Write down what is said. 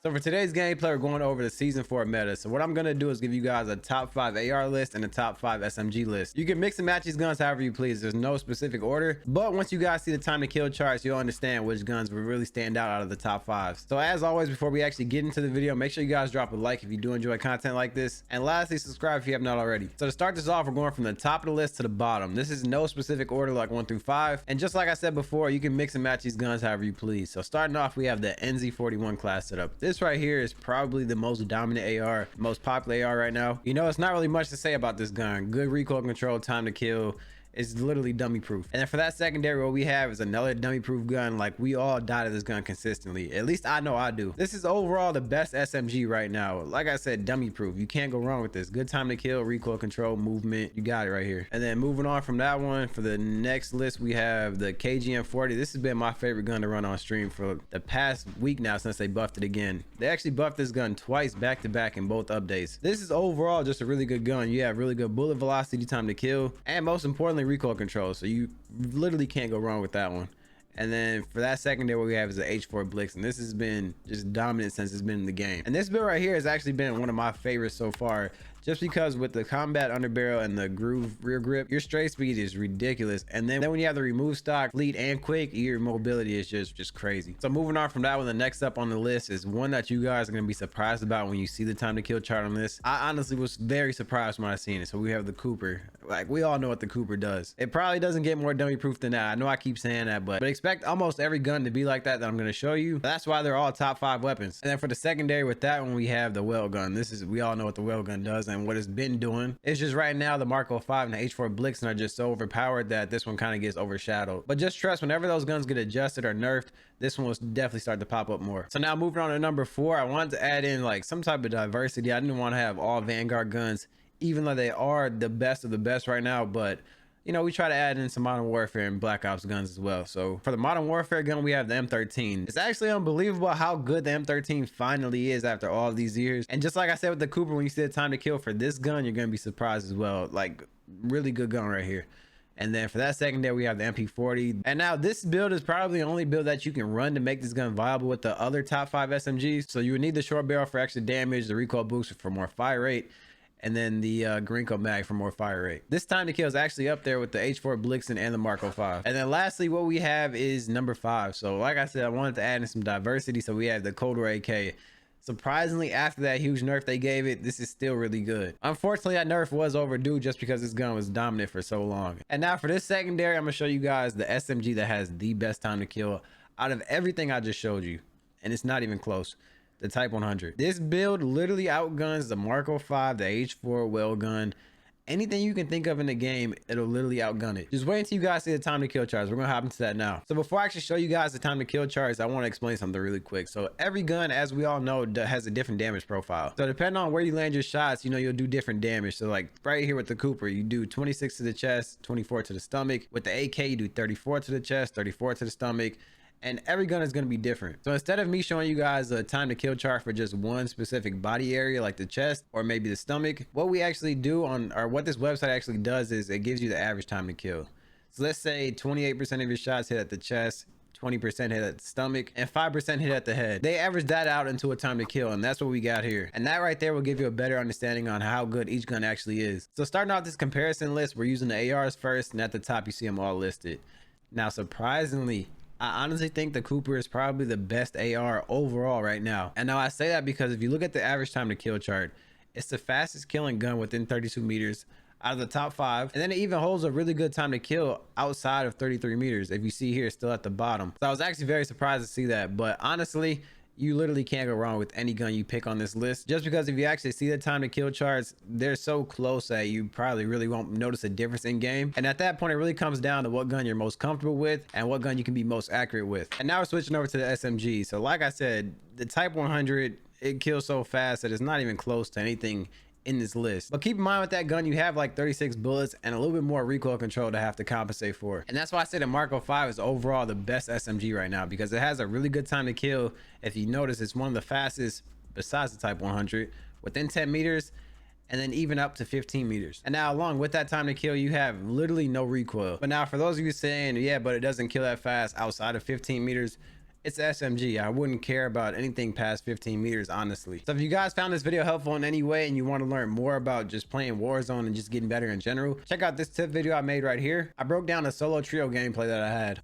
So for today's gameplay, we're going over the season 4 meta. So what I'm going to do is give you guys a top 5 AR list and a top 5 SMG list. You can mix and match these guns however you please. There's no specific order, but once you guys see the time to kill charts, you'll understand which guns will really stand out of the top 5s. So as always, before we actually get into the video, make sure you guys drop a like if you do enjoy content like this, and lastly, subscribe if you have not already. So to start this off, we're going from the top of the list to the bottom. This is no specific order like 1 through 5, and just like I said before, you can mix and match these guns however you please. So starting off, we have the NZ41 class setup. This right here is probably the most dominant AR, most popular AR right now. You know, it's not really much to say about this gun. Good recoil control, time to kill. It's literally dummy proof. And then for that secondary, what we have is another dummy proof gun. Like, we all die to this gun consistently. At least I know I do. This is overall the best SMG right now. Like I said, dummy proof. You can't go wrong with this. Good time to kill, recoil control, movement. You got it right here. And then moving on from that one, for the next list, we have the KGM40. This has been my favorite gun to run on stream for the past week now since they buffed it again. They actually buffed this gun twice back to back in both updates. This is overall just a really good gun. You have really good bullet velocity, time to kill, and most importantly, recoil control. So you literally can't go wrong with that one. And then for that secondary, what we have is the H4 Blitz, and this has been just dominant since it's been in the game. And this build right here has actually been one of my favorites so far, just because with the combat underbarrel and the groove rear grip, your straight speed is ridiculous. And then when you have the remove stock, fleet, and quick, your mobility is just crazy. So moving on from that one, the next up on the list is one that you guys are going to be surprised about when you see the time to kill chart on this. I honestly was very surprised when I seen it. So we have the Cooper. Like, we all know what the Cooper does. It probably doesn't get more dummy proof than that. I know I keep saying that, but expect almost every gun to be like that I'm going to show you. That's why they're all top 5 weapons. And then for the secondary, with that one, we have the well gun. We all know what the well gun does and what it's been doing. It's just right now the Mark 05 and the H4 Blixen are just so overpowered that this one kind of gets overshadowed. But just trust, whenever those guns get adjusted or nerfed, this one will definitely start to pop up more. So now moving on to number 4, I wanted to add in like some type of diversity. I didn't want to have all Vanguard guns, even though they are the best of the best right now, but you know, we try to add in some Modern Warfare and Black Ops guns as well. So for the Modern Warfare gun, we have the M13. It's actually unbelievable how good the M13 finally is after all of these years. And just like I said with the Cooper, when you see the time to kill for this gun, you're going to be surprised as well. Like, really good gun right here. And then for that secondary, we have the MP40. And now this build is probably the only build that you can run to make this gun viable with the other top 5 SMGs. So you would need the short barrel for extra damage, the recoil boost for more fire rate, and then the Greenco mag for more fire rate. This time to kill is actually up there with the H4 Blixen and the Mark 05. And then lastly, what we have is number 5. So like I said, I wanted to add in some diversity. So we have the Cold War AK. Surprisingly, after that huge nerf they gave it, this is still really good. Unfortunately, that nerf was overdue just because this gun was dominant for so long. And now for this secondary, I'm gonna show you guys the SMG that has the best time to kill out of everything I just showed you. And it's not even close. The Type 100. This build literally outguns the Mark 05, the H4 well gun. Anything you can think of in the game, it'll literally outgun it. Just wait until you guys see the time to kill charts. We're gonna hop into that now. So before I actually show you guys the time to kill charts, I want to explain something really quick. So every gun, as we all know, has a different damage profile. So depending on where you land your shots, you know, you'll do different damage. So like right here with the Cooper, you do 26 to the chest, 24 to the stomach. With the AK, you do 34 to the chest, 34 to the stomach. And every gun is going to be different. So instead of me showing you guys a time to kill chart for just one specific body area like the chest or maybe the stomach, what we actually do or what this website actually does is it gives you the average time to kill. So let's say 28% of your shots hit at the chest, 20% hit at the stomach, and 5% hit at the head. They average that out into a time to kill, and that's what we got here. And that right there will give you a better understanding on how good each gun actually is. So starting off this comparison list, we're using the ARs first, and at the top you see them all listed. Now surprisingly, I honestly think the Cooper is probably the best AR overall right now. And now I say that because if you look at the average time to kill chart, it's the fastest killing gun within 32 meters out of the top 5. And then it even holds a really good time to kill outside of 33 meters. If you see here, it's still at the bottom. So I was actually very surprised to see that. But honestly, you literally can't go wrong with any gun you pick on this list, just because if you actually see the time to kill charts, they're so close that you probably really won't notice a difference in game. And at that point, it really comes down to what gun you're most comfortable with and what gun you can be most accurate with. And now we're switching over to the SMG. So like I said, the Type 100, it kills so fast that it's not even close to anything in this list. But keep in mind with that gun, you have like 36 bullets and a little bit more recoil control to have to compensate for. And that's why I say the Mark 05 is overall the best SMG right now, because it has a really good time to kill. If you notice, it's one of the fastest besides the Type 100 within 10 meters, and then even up to 15 meters. And now along with that time to kill, you have literally no recoil. But now for those of you saying, yeah, but it doesn't kill that fast outside of 15 meters, it's SMG. I wouldn't care about anything past 15 meters, honestly. So if you guys found this video helpful in any way and you want to learn more about just playing Warzone and just getting better in general, check out this tip video I made right here. I broke down a solo trio gameplay that I had.